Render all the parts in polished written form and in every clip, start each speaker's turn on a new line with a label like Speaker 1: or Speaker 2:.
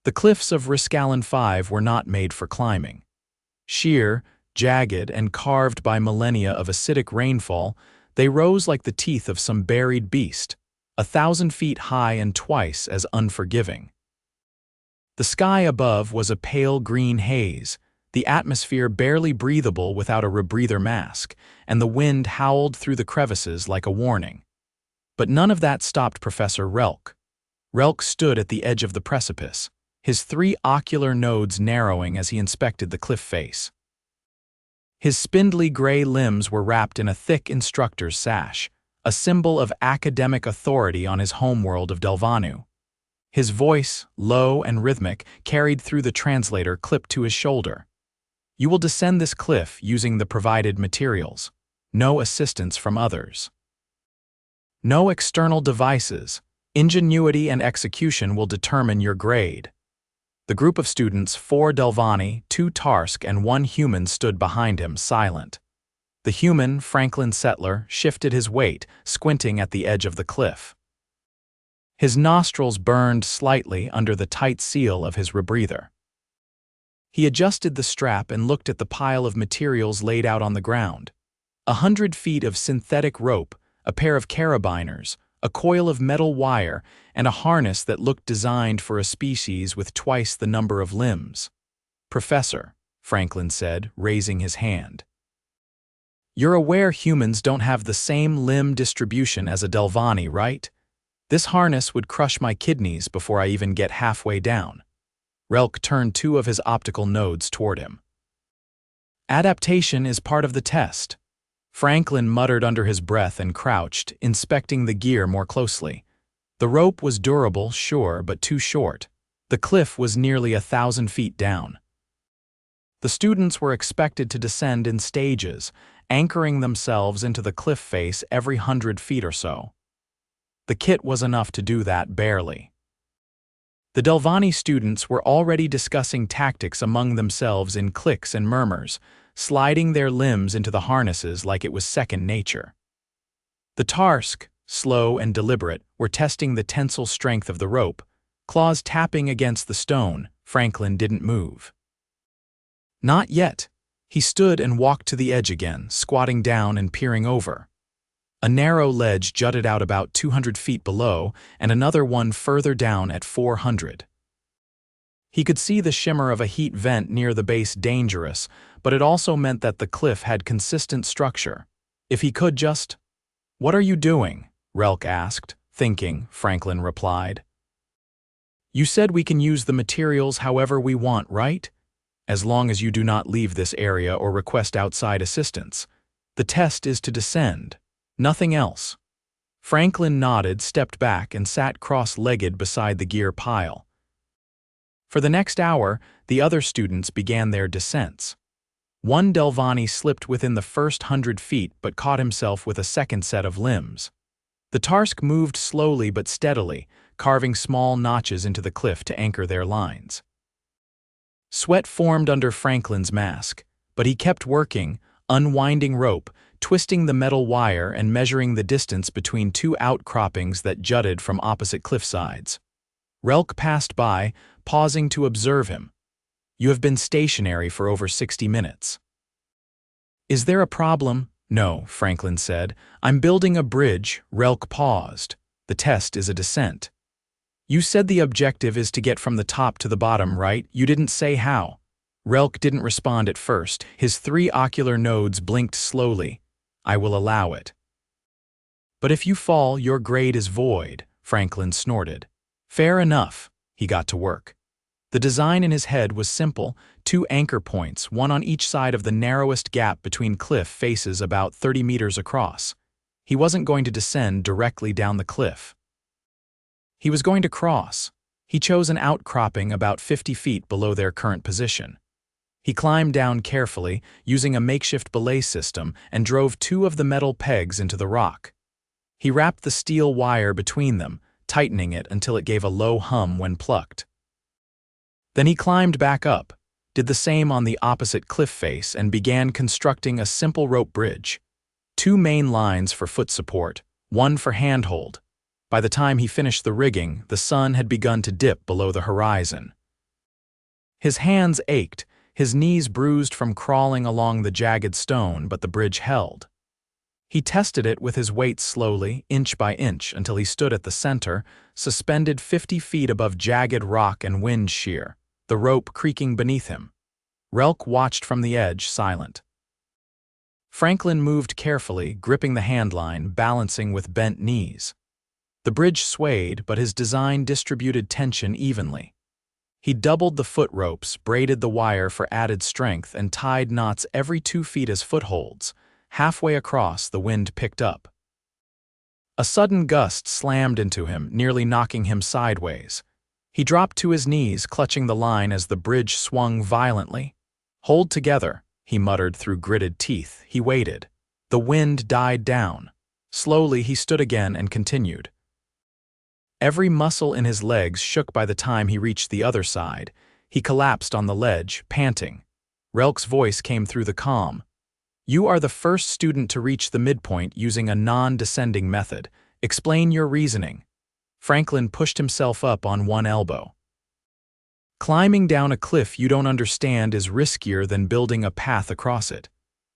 Speaker 1: The cliffs of Riscallen 5 were not made for climbing. Sheer, jagged, and carved by millennia of acidic rainfall, they rose like the teeth of some buried beast, 1,000 feet high and twice as unforgiving. The sky above was a pale green haze, the atmosphere barely breathable without a rebreather mask, and the wind howled through the crevices like a warning. But none of that stopped Professor Relk. Relk stood at the edge of the precipice, his 3 ocular nodes narrowing as he inspected the cliff face. His spindly gray limbs were wrapped in a thick instructor's sash, a symbol of academic authority on his homeworld of Delvanu. His voice, low and rhythmic, carried through the translator clipped to his shoulder. You will descend this cliff using the provided materials. No assistance from others. No external devices. Ingenuity and execution will determine your grade. The group of students, 4 Delvani, 2 Tarsk, and 1 human stood behind him, silent. The human, Franklin Setler, shifted his weight, squinting at the edge of the cliff. His nostrils burned slightly under the tight seal of his rebreather. He adjusted the strap and looked at the pile of materials laid out on the ground. 100 feet of synthetic rope, a pair of carabiners, a coil of metal wire, and a harness that looked designed for a species with twice the number of limbs. "Professor," Franklin said, raising his hand. "You're aware humans don't have the same limb distribution as a Delvani, right? This harness would crush my kidneys before I even get halfway down." Relk turned 2 of his optical nodes toward him. "Adaptation is part of the test." Franklin muttered under his breath and crouched, inspecting the gear more closely. The rope was durable, sure, but too short. The cliff was nearly 1,000 feet down. The students were expected to descend in stages, anchoring themselves into the cliff face every 100 feet or so. The kit was enough to do that barely. The Delvani students were already discussing tactics among themselves in clicks and murmurs, sliding their limbs into the harnesses like it was second nature. The Tarsk, slow and deliberate, were testing the tensile strength of the rope, claws tapping against the stone. Franklin didn't move. Not yet. He stood and walked to the edge again, squatting down and peering over. A narrow ledge jutted out about 200 feet below, and another one further down at 400. He could see the shimmer of a heat vent near the base dangerous, but it also meant that the cliff had consistent structure. If he could just— "What are you doing?" Relk asked. "Thinking," Franklin replied. "You said we can use the materials however we want, right? As long as you do not leave this area or request outside assistance. The test is to descend. Nothing else." Franklin nodded, stepped back, and sat cross-legged beside the gear pile. For the next hour, the other students began their descents. 1 Delvani slipped within the first 100 feet but caught himself with a second set of limbs. The Tarsk moved slowly but steadily, carving small notches into the cliff to anchor their lines. Sweat formed under Franklin's mask, but he kept working, unwinding rope, twisting the metal wire and measuring the distance between 2 outcroppings that jutted from opposite cliff sides. Relk passed by, pausing to observe him. "You have been stationary for over 60 minutes. Is there a problem?" "No," Franklin said. "I'm building a bridge." Relk paused. "The test is a descent. You said the objective is to get from the top to the bottom, right? You didn't say how." Relk didn't respond at first. His 3 ocular nodes blinked slowly. "I will allow it." "But if you fall, your grade is void," Franklin snorted. "Fair enough." He got to work. The design in his head was simple: 2 anchor points, one on each side of the narrowest gap between cliff faces about 30 meters across. He wasn't going to descend directly down the cliff. He was going to cross. He chose an outcropping about 50 feet below their current position. He climbed down carefully, using a makeshift belay system, and drove 2 of the metal pegs into the rock. He wrapped the steel wire between them, tightening it until it gave a low hum when plucked. Then he climbed back up, did the same on the opposite cliff face, and began constructing a simple rope bridge. 2 main lines for foot support, 1 for handhold. By the time he finished the rigging, the sun had begun to dip below the horizon. His hands ached, his knees bruised from crawling along the jagged stone, but the bridge held. He tested it with his weight slowly, inch by inch, until he stood at the center, suspended 50 feet above jagged rock and wind shear, the rope creaking beneath him. Relk watched from the edge, silent. Franklin moved carefully, gripping the handline, balancing with bent knees. The bridge swayed, but his design distributed tension evenly. He doubled the foot ropes, braided the wire for added strength, and tied knots every 2 feet as footholds. Halfway across, the wind picked up. A sudden gust slammed into him, nearly knocking him sideways. He dropped to his knees, clutching the line as the bridge swung violently. "Hold together," he muttered through gritted teeth. He waited. The wind died down. Slowly, he stood again and continued. Every muscle in his legs shook by the time he reached the other side. He collapsed on the ledge, panting. Relk's voice came through the calm. "You are the first student to reach the midpoint using a non-descending method. Explain your reasoning." Franklin pushed himself up on one elbow. "Climbing down a cliff you don't understand is riskier than building a path across it.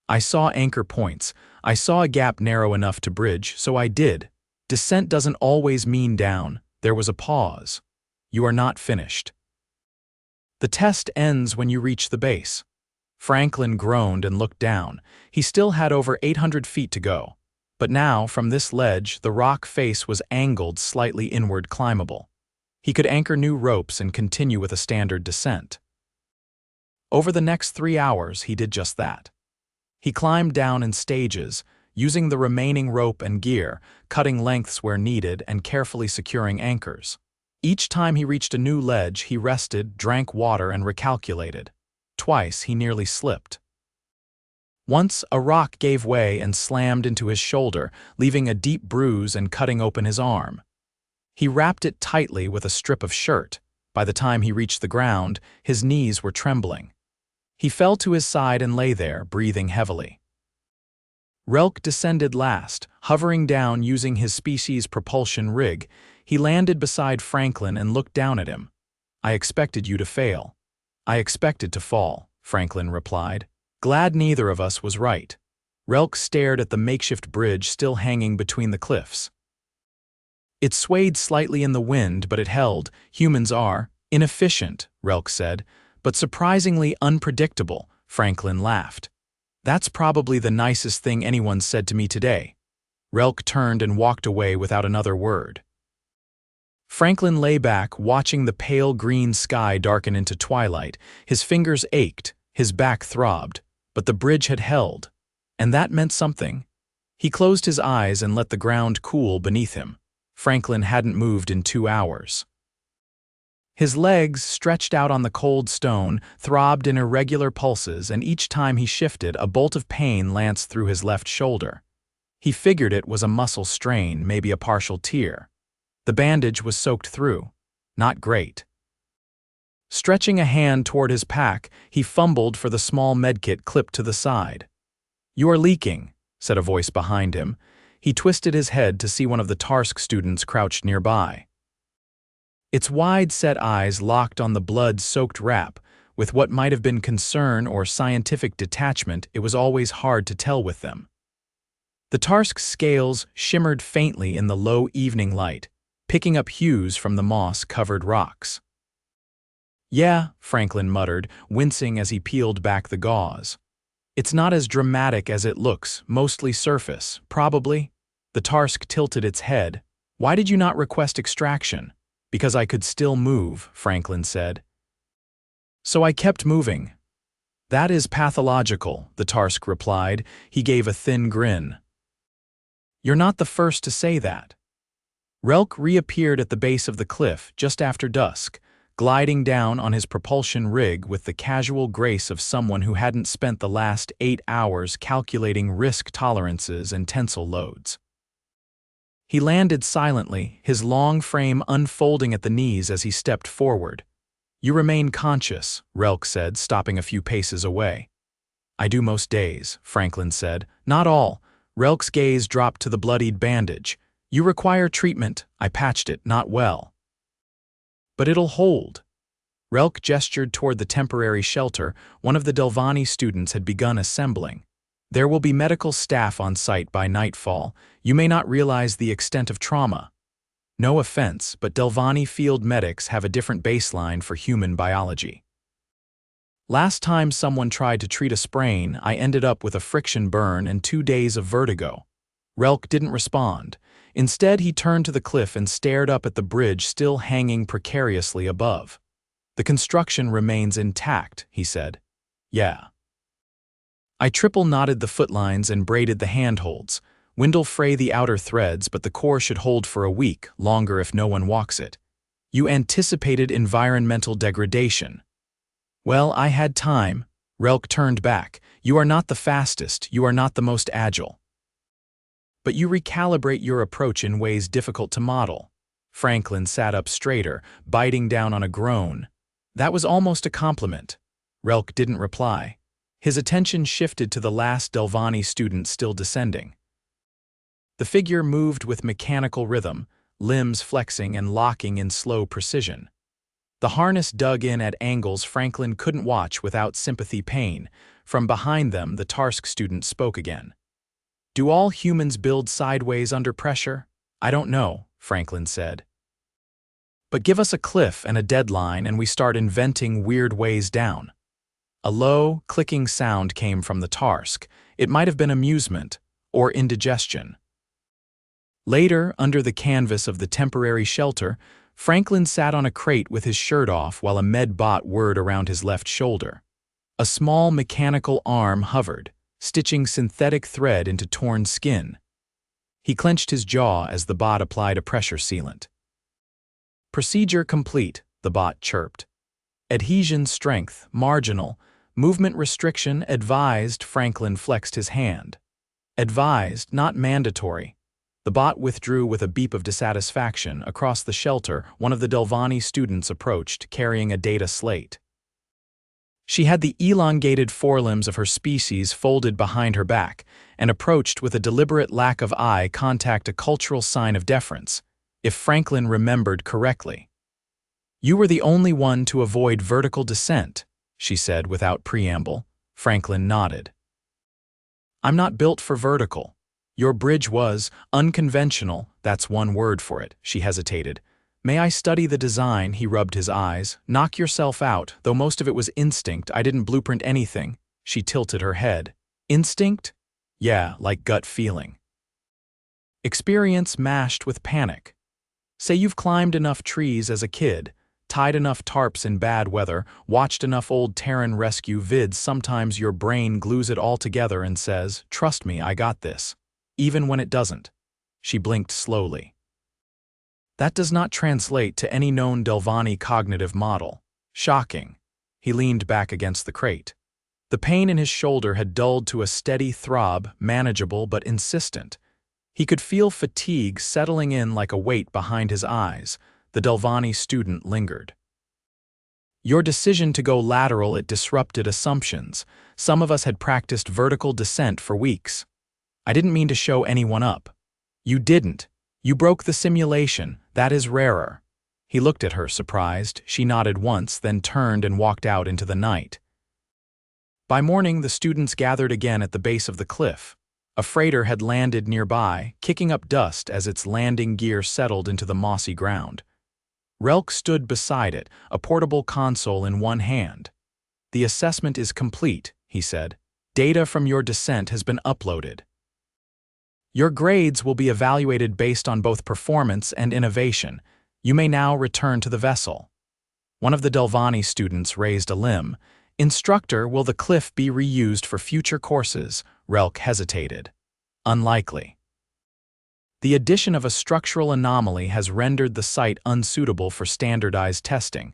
Speaker 1: I saw anchor points. I saw a gap narrow enough to bridge, so I did. Descent doesn't always mean down." There was a pause. "You are not finished. The test ends when you reach the base." Franklin groaned and looked down. He still had over 800 feet to go. But now, from this ledge, the rock face was angled slightly inward, climbable. He could anchor new ropes and continue with a standard descent. Over the next 3 hours, he did just that. He climbed down in stages, using the remaining rope and gear, cutting lengths where needed and carefully securing anchors. Each time he reached a new ledge, he rested, drank water, and recalculated. Twice, he nearly slipped. Once, a rock gave way and slammed into his shoulder, leaving a deep bruise and cutting open his arm. He wrapped it tightly with a strip of shirt. By the time he reached the ground, his knees were trembling. He fell to his side and lay there, breathing heavily. Relk descended last, hovering down using his species' propulsion rig. He landed beside Franklin and looked down at him. "I expected you to fail." "I expected to fall," Franklin replied. "Glad neither of us was right." Relk stared at the makeshift bridge still hanging between the cliffs. It swayed slightly in the wind, but it held. "Humans are inefficient," Relk said, "but surprisingly unpredictable." Franklin laughed. "That's probably the nicest thing anyone said to me today." Relk turned and walked away without another word. Franklin lay back, watching the pale green sky darken into twilight. His fingers ached, his back throbbed, but the bridge had held, and that meant something. He closed his eyes and let the ground cool beneath him. Franklin hadn't moved in 2 hours. His legs, stretched out on the cold stone, throbbed in irregular pulses, and each time he shifted, a bolt of pain lanced through his left shoulder. He figured it was a muscle strain, maybe a partial tear. The bandage was soaked through. Not great. Stretching a hand toward his pack, he fumbled for the small medkit clipped to the side. "You are leaking," said a voice behind him. He twisted his head to see one of the Tarsk students crouched nearby. Its wide-set eyes locked on the blood-soaked wrap. With what might have been concern or scientific detachment, it was always hard to tell with them. The Tarsk's scales shimmered faintly in the low evening light, picking up hues from the moss-covered rocks. "Yeah," Franklin muttered, wincing as he peeled back the gauze. "It's not as dramatic as it looks, mostly surface, probably." The Tarsk tilted its head. "Why did you not request extraction?" "Because I could still move," Franklin said. "So I kept moving." "That is pathological," the Tarsk replied. He gave a thin grin. "You're not the first to say that." Relk reappeared at the base of the cliff just after dusk, gliding down on his propulsion rig with the casual grace of someone who hadn't spent the last 8 hours calculating risk tolerances and tensile loads. He landed silently, his long frame unfolding at the knees as he stepped forward. "You remain conscious," Relk said, stopping a few paces away. "I do most days," Franklin said. "Not all." Relk's gaze dropped to the bloodied bandage. "You require treatment. I patched it, not well. But it'll hold." Relk gestured toward the temporary shelter one of the Delvani students had begun assembling. There will be medical staff on site by nightfall. You may not realize the extent of trauma. No offense, but Delvani field medics have a different baseline for human biology. Last time someone tried to treat a sprain, I ended up with a friction burn and 2 days of vertigo. Relk didn't respond. Instead, he turned to the cliff and stared up at the bridge still hanging precariously above. The construction remains intact, he said. Yeah. I triple-knotted the footlines and braided the handholds. Wind'll fray the outer threads, but the core should hold for a week, longer if no one walks it. You anticipated environmental degradation. Well, I had time. Relk turned back. You are not the fastest, you are not the most agile. But you recalibrate your approach in ways difficult to model. Franklin sat up straighter, biting down on a groan. That was almost a compliment. Relk didn't reply. His attention shifted to the last Delvani student still descending. The figure moved with mechanical rhythm, limbs flexing and locking in slow precision. The harness dug in at angles Franklin couldn't watch without sympathy pain. From behind them, the Tarsk student spoke again. Do all humans build sideways under pressure? I don't know, Franklin said. But give us a cliff and a deadline and we start inventing weird ways down. A low, clicking sound came from the Tarsk. It might have been amusement or indigestion. Later, under the canvas of the temporary shelter, Franklin sat on a crate with his shirt off while a med-bot whirred around his left shoulder. A small mechanical arm hovered, stitching synthetic thread into torn skin. He clenched his jaw as the bot applied a pressure sealant. Procedure complete, the bot chirped. Adhesion strength, marginal. Movement restriction advised. Franklin flexed his hand. Advised, not mandatory. The bot withdrew with a beep of dissatisfaction. Across the shelter, one of the Delvani students approached, carrying a data slate. She had the elongated forelimbs of her species folded behind her back, and approached with a deliberate lack of eye contact, a cultural sign of deference, if Franklin remembered correctly. You were the only one to avoid vertical descent, she said without preamble. Franklin nodded. I'm not built for vertical. Your bridge was unconventional, that's one word for it, she hesitated. May I study the design? He rubbed his eyes. Knock yourself out, though most of it was instinct. I didn't blueprint anything. She tilted her head. Instinct? Yeah, like gut feeling. Experience mashed with panic. Say you've climbed enough trees as a kid, tied enough tarps in bad weather, watched enough old Terran rescue vids, sometimes your brain glues it all together and says, trust me, I got this. Even when it doesn't. She blinked slowly. That does not translate to any known Delvani cognitive model. Shocking. He leaned back against the crate. The pain in his shoulder had dulled to a steady throb, manageable but insistent. He could feel fatigue settling in like a weight behind his eyes. The Delvani student lingered. Your decision to go lateral, it disrupted assumptions. Some of us had practiced vertical descent for weeks. I didn't mean to show anyone up. You didn't. You broke the simulation. That is rarer. He looked at her, surprised. She nodded once, then turned and walked out into the night. By morning, the students gathered again at the base of the cliff. A freighter had landed nearby, kicking up dust as its landing gear settled into the mossy ground. Relk stood beside it, a portable console in one hand. The assessment is complete, he said. Data from your descent has been uploaded. Your grades will be evaluated based on both performance and innovation. You may now return to the vessel. One of the Delvani students raised a limb. Instructor, will the cliff be reused for future courses? Relk hesitated. Unlikely. The addition of a structural anomaly has rendered the site unsuitable for standardized testing.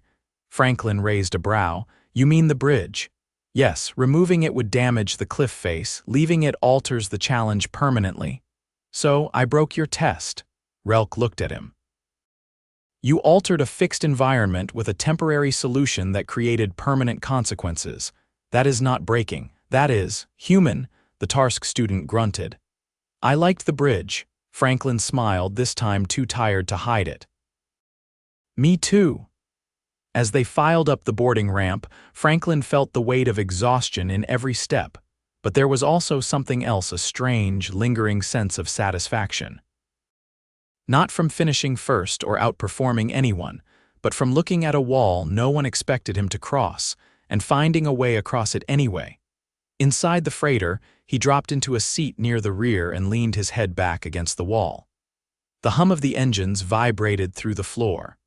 Speaker 1: Franklin raised a brow. You mean the bridge? Yes, removing it would damage the cliff face. Leaving it alters the challenge permanently. So, I broke your test. Relk looked at him. You altered a fixed environment with a temporary solution that created permanent consequences. That is not breaking. That is human, the Tarsk student grunted. I liked the bridge. Franklin smiled, this time too tired to hide it. Me too. As they filed up the boarding ramp, Franklin felt the weight of exhaustion in every step, but there was also something else, a strange, lingering sense of satisfaction. Not from finishing first or outperforming anyone, but from looking at a wall no one expected him to cross, and finding a way across it anyway. Inside the freighter, he dropped into a seat near the rear and leaned his head back against the wall. The hum of the engines vibrated through the floor.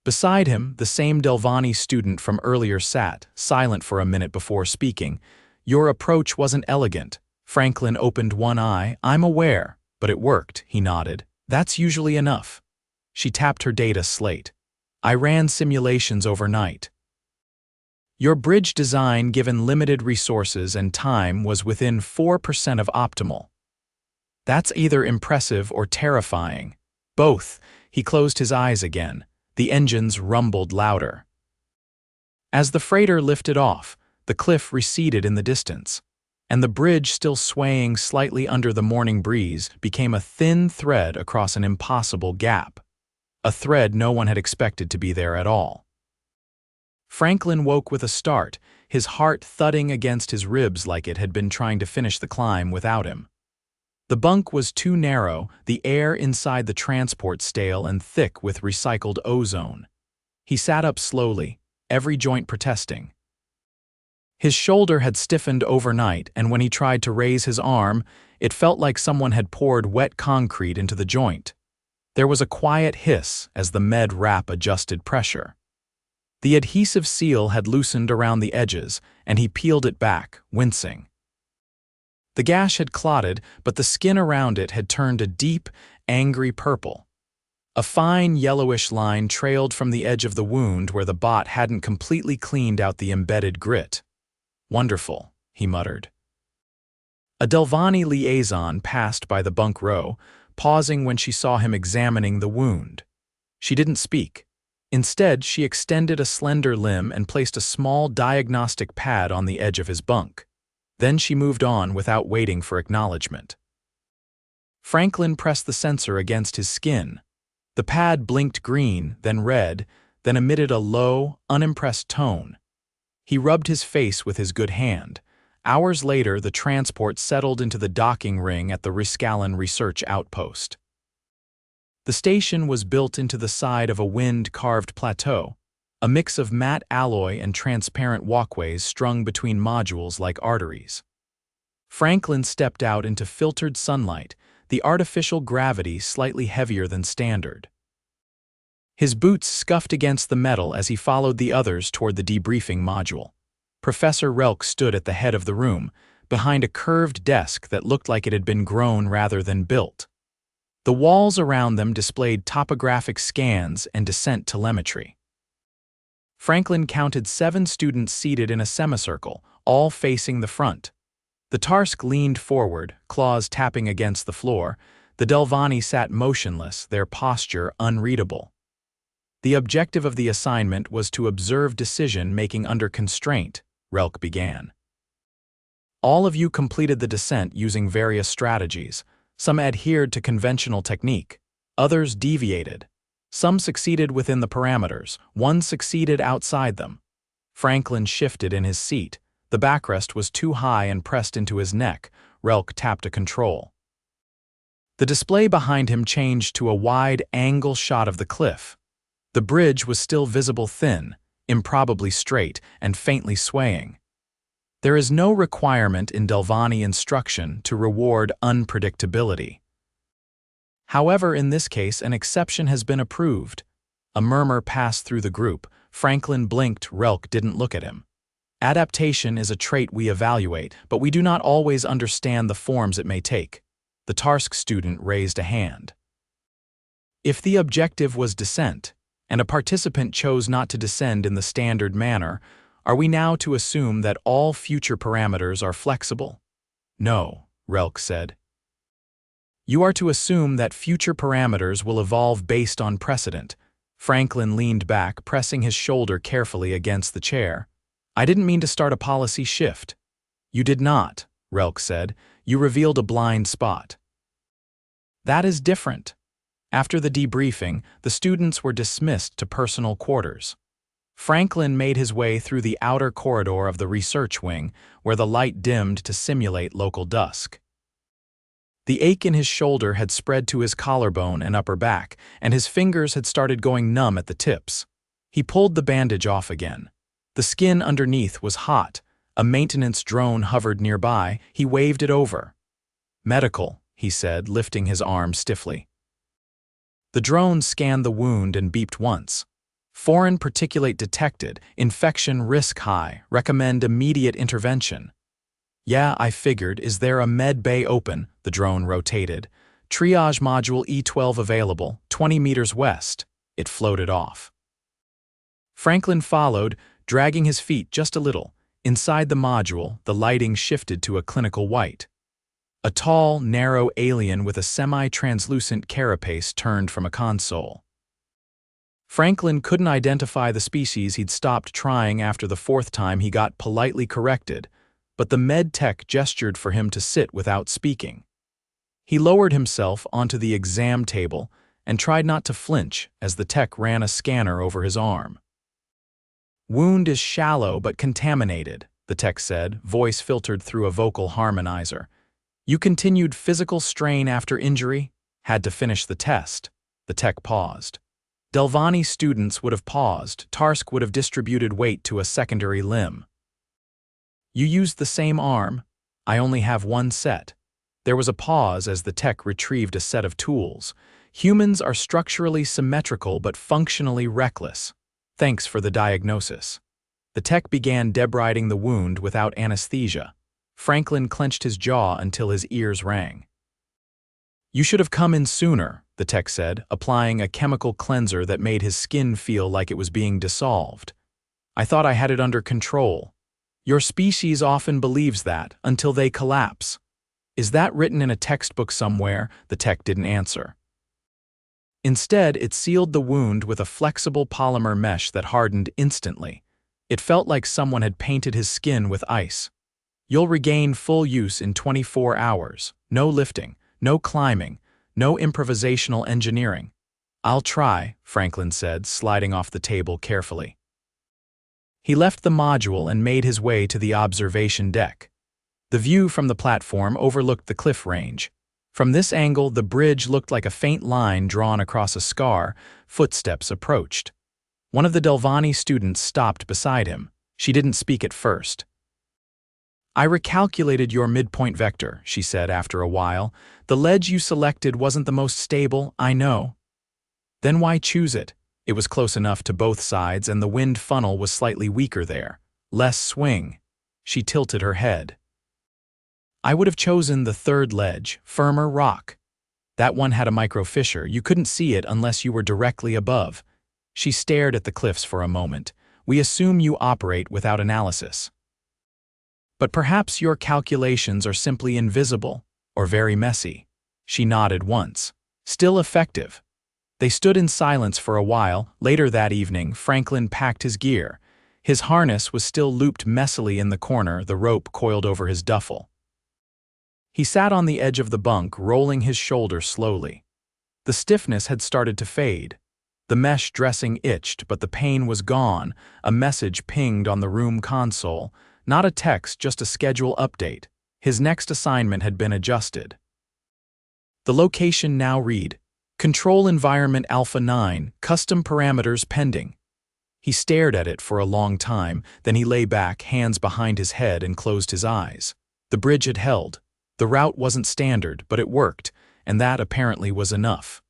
Speaker 1: Beside him, the same Delvani student from earlier sat, silent for a minute before speaking. "Your approach wasn't elegant." Franklin opened one eye. "I'm aware, but it worked," he nodded. "That's usually enough." She tapped her data slate. "I ran simulations overnight. Your bridge design, given limited resources and time, was within 4% of optimal. That's either impressive or terrifying. Both." He closed his eyes again. The engines rumbled louder. As the freighter lifted off, the cliff receded in the distance, and the bridge, still swaying slightly under the morning breeze, became a thin thread across an impossible gap. A thread no one had expected to be there at all. Franklin woke with a start, his heart thudding against his ribs like it had been trying to finish the climb without him. The bunk was too narrow, the air inside the transport stale and thick with recycled ozone. He sat up slowly, every joint protesting. His shoulder had stiffened overnight, and when he tried to raise his arm, it felt like someone had poured wet concrete into the joint. There was a quiet hiss as the med wrap adjusted pressure. The adhesive seal had loosened around the edges, and he peeled it back, wincing. The gash had clotted, but the skin around it had turned a deep, angry purple. A fine yellowish line trailed from the edge of the wound where the bot hadn't completely cleaned out the embedded grit. "Wonderful," he muttered. A Delvani liaison passed by the bunk row, pausing when she saw him examining the wound. She didn't speak. Instead, she extended a slender limb and placed a small diagnostic pad on the edge of his bunk. Then she moved on without waiting for acknowledgement. Franklin pressed the sensor against his skin. The pad blinked green, then red, then emitted a low, unimpressed tone. He rubbed his face with his good hand. Hours later, the transport settled into the docking ring at the Riscallen Research Outpost. The station was built into the side of a wind-carved plateau, a mix of matte alloy and transparent walkways strung between modules like arteries. Franklin stepped out into filtered sunlight, the artificial gravity slightly heavier than standard. His boots scuffed against the metal as he followed the others toward the debriefing module. Professor Relk stood at the head of the room, behind a curved desk that looked like it had been grown rather than built. The walls around them displayed topographic scans and descent telemetry. Franklin counted 7 students seated in a semicircle, all facing the front. The Tarsk leaned forward, claws tapping against the floor. The Delvani sat motionless, their posture unreadable. The objective of the assignment was to observe decision-making under constraint, Relk began. All of you completed the descent using various strategies. Some adhered to conventional technique. Others deviated. Some succeeded within the parameters, one succeeded outside them. Franklin shifted in his seat. The backrest was too high and pressed into his neck. Relk tapped a control. The display behind him changed to a wide-angle shot of the cliff. The bridge was still visible thin, improbably straight, and faintly swaying. There is no requirement in Delvani instruction to reward unpredictability. However, in this case, an exception has been approved. A murmur passed through the group. Franklin blinked. Relk didn't look at him. Adaptation is a trait we evaluate, but we do not always understand the forms it may take. The Tarsk student raised a hand. If the objective was descent, and a participant chose not to descend in the standard manner, are we now to assume that all future parameters are flexible? No, Relk said. You are to assume that future parameters will evolve based on precedent. Franklin leaned back, pressing his shoulder carefully against the chair. I didn't mean to start a policy shift. You did not, Relk said. You revealed a blind spot. That is different. After the debriefing, the students were dismissed to personal quarters. Franklin made his way through the outer corridor of the research wing, where the light dimmed to simulate local dusk. The ache in his shoulder had spread to his collarbone and upper back, and his fingers had started going numb at the tips. He pulled the bandage off again. The skin underneath was hot. A maintenance drone hovered nearby. He waved it over. "Medical," he said, lifting his arm stiffly. The drone scanned the wound and beeped once. "Foreign particulate detected. Infection risk high. Recommend immediate intervention." "Yeah, I figured. Is there a med bay open?" The drone rotated. "Triage module E12 available, 20 meters west." It floated off. Franklin followed, dragging his feet just a little. Inside the module, the lighting shifted to a clinical white. A tall, narrow alien with a semi-translucent carapace turned from a console. Franklin couldn't identify the species. He'd stopped trying after the fourth time he got politely corrected, but the med tech gestured for him to sit without speaking. He lowered himself onto the exam table and tried not to flinch as the tech ran a scanner over his arm. "Wound is shallow but contaminated," the tech said, voice filtered through a vocal harmonizer. "You continued physical strain after injury?" "Had to finish the test." The tech paused. Delvani students would have paused. Tarsk would have distributed weight to a secondary limb. "You used the same arm?" "I only have one set." There was a pause as the tech retrieved a set of tools. "Humans are structurally symmetrical but functionally reckless. Thanks for the diagnosis." The tech began debriding the wound without anesthesia. Franklin clenched his jaw until his ears rang. "You should have come in sooner," the tech said, applying a chemical cleanser that made his skin feel like it was being dissolved. "I thought I had it under control." "Your species often believes that, until they collapse." "Is that written in a textbook somewhere?" The tech didn't answer. Instead, it sealed the wound with a flexible polymer mesh that hardened instantly. It felt like someone had painted his skin with ice. "You'll regain full use in 24 hours. No lifting, no climbing, no improvisational engineering." "I'll try," Franklin said, sliding off the table carefully. He left the module and made his way to the observation deck. The view from the platform overlooked the cliff range. From this angle, the bridge looked like a faint line drawn across a scar. Footsteps approached. One of the Delvani students stopped beside him. She didn't speak at first. "I recalculated your midpoint vector," she said after a while. "The ledge you selected wasn't the most stable, I know." "Then why choose it?" It was close enough to both sides, and the wind funnel was slightly weaker there. Less swing. She tilted her head. "I would have chosen the third ledge, firmer rock. That one had a micro-fissure. You couldn't see it unless you were directly above." She stared at the cliffs for a moment. "We assume you operate without analysis. But perhaps your calculations are simply invisible, or very messy." She nodded once. "Still effective." They stood in silence for a while. Later that evening, Franklin packed his gear. His harness was still looped messily in the corner, the rope coiled over his duffel. He sat on the edge of the bunk, rolling his shoulders slowly. The stiffness had started to fade. The mesh dressing itched, but the pain was gone. A message pinged on the room console. Not a text, just a schedule update. His next assignment had been adjusted. The location now read, "Control Environment Alpha 9, Custom Parameters Pending." He stared at it for a long time, then he lay back, hands behind his head, and closed his eyes. The bridge had held. The route wasn't standard, but it worked, and that apparently was enough.